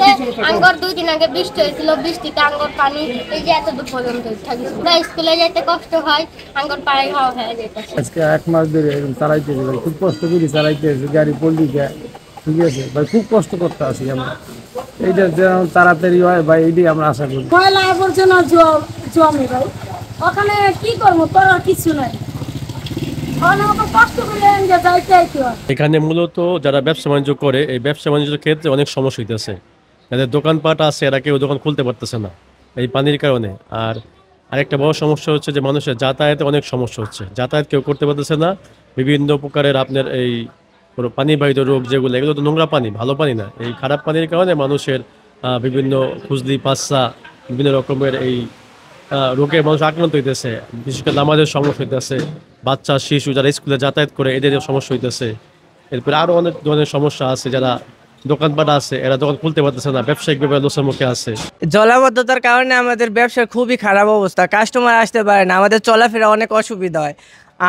বলতে আঙ্গর 2 দিন আগে বৃষ্টি হয়েছিল, বৃষ্টিতে আঙ্গর পানি এই যে এত দূর পর্যন্ত থাকিছিল। স্কুলে যেতে কষ্ট হয়, আঙ্গর পাড়ায় হওয়া হয়ে যেতেছে। আজকে 1 মাস ধরে চালাইতেছি ভাই, খুব কষ্ট করে চালাইতেছি, গাড়ি পল্লি যায়, ঠিক আছে ভাই, খুব কষ্ট করতে আছি আমরা। এইটা যেন তাড়াতাড়ি হয় ভাই, এইটাই আমরা আশা করি। ময়লা আবর্জনা জমে ভাই, ওখানে কি করবো, করার কিছু নাই। এখানে মূলত যারা ব্যবসা বাণিজ্য করে, এই ব্যবসা বাণিজ্যের ক্ষেত্রে অনেক সমস্যা হইতেছে। যাদের দোকানপাট আছে এরা কেউ দোকান খুলতে পারতেছে না এই পানির কারণে। আর আরেকটা বড় সমস্যা হচ্ছে যে মানুষের যাতায়াতে অনেক সমস্যা হচ্ছে, যাতায়াত কেউ করতে পারতেছে না। বিভিন্ন প্রকারের আপনার এই পানিবাহিত রোগ যেগুলো, এগুলো তো নোংরা পানি, ভালো পানি না। এই খারাপ পানির কারণে মানুষের বিভিন্ন খুজলি পাচ্ছা, বিভিন্ন রকমের এই রোগে মানুষ আক্রান্ত হইতেছে। বিশেষ করে নামাজের সমস্যা হইতেছে, বাচ্চা শিশু যারা স্কুলে যাতায়াত করে এদের সমস্যা হইতেছে। এরপরে আরও অনেক ধরনের সমস্যা আছে, যারা দোকানপাট আছে এরা দোকান খুলতে পারতেছে না, ব্যবসায়িকভাবে লোসের মুখে আছে। জলাবদ্ধতার কারণে আমাদের ব্যবসার খুবই খারাপ অবস্থা, কাস্টমার আসতে পারে না, আমাদের চলাফেরা অনেক অসুবিধা হয়।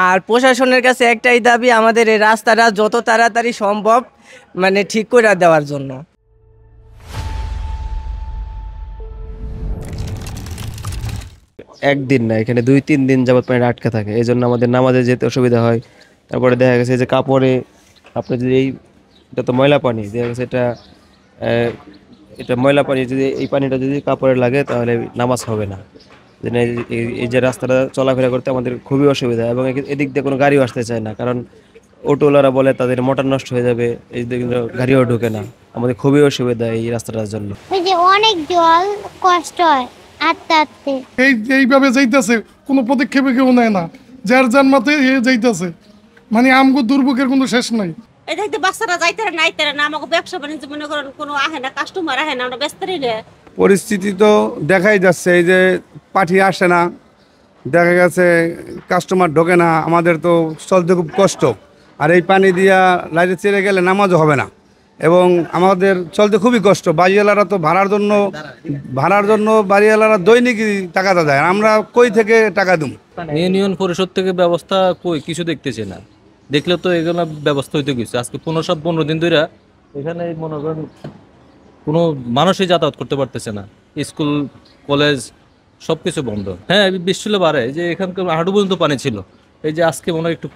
আর প্রশাসনের কাছে একটাই দাবি, আমাদের এই রাস্তাটা যত তাড়াতাড়ি সম্ভব মানে ঠিক করে দেওয়ার জন্য। একদিন না, এখানে 2-3 দিন যাবত পানি আটকে থাকে, এই জন্য আমাদের নামাজে যেতে অসুবিধা হয়। তারপরে দেখা গেছে যে কাপড়ে আপনার যদি এটা তো ময়লা পানি, দেখা গেছে এটা ময়লা পানি, যদি এই পানিটা যদি কাপড়ে লাগে তাহলে নামাজ হবে না। এই যে রাস্তাটা চলাফেরা করতে আমাদের খুবই অসুবিধা, এবং এদিক দিয়ে কোনো গাড়িও আসতে চায় না, কারণ অটোওয়ালারা বলে তাদের মোটর নষ্ট হয়ে যাবে, এই গাড়িও ঢুকে না। আমাদের খুবই অসুবিধা এই রাস্তাটার জন্য। এই যে অনেক জল, কষ্ট হয় আস্তে আস্তে। এইভাবে যাইতেছে, কোনো পদক্ষেপে কেউ নেয় না, যার যার মতে যাইতেছে, মানে আমগো দুর্ভোগের কোনো শেষ নাই। এই দেখতে বাচ্চারা যাইতে নাইতে না, আমাকে ব্যবসা বাণিজ্য মনে করেন কোনো আহে না, কাস্টমার আহে না, আমরা ব্যস্তই না। পরিস্থিতি তো দেখাই যাচ্ছে, এই যে পাঠিয়ে আসে না, দেখা গেছে কাস্টমার ঢোকে না, আমাদের তো চলতে খুব কষ্ট। আর এই পানি দিয়া লাইটে ছেড়ে গেলে নামাজও হবে না, এবং আমাদের চলতে খুবই কষ্ট। বাড়িওয়ালারা তো ভাড়ার জন্য বাড়িওয়ালারা দৈনিকই টাকাটা দেয়, আমরা কই থেকে টাকা দিই? ইউনিয়ন পরিষদ থেকে ব্যবস্থা কই কিছু দেখতেছি না, দেখলে তো এগুলো ব্যবস্থা হইতে গেছে। আজকে 15 দিন ধরে এখানে মনে করেন কোনো মানুষই যাতায়াত করতে পারতেছে না, স্কুল কলেজ সবকিছু বন্ধ। হ্যাঁ, বৃষ্টি হলে বাড়ে, যে এখানকার হাঁটু পর্যন্ত পানি ছিল, এই যে আজকে মনে হয় একটু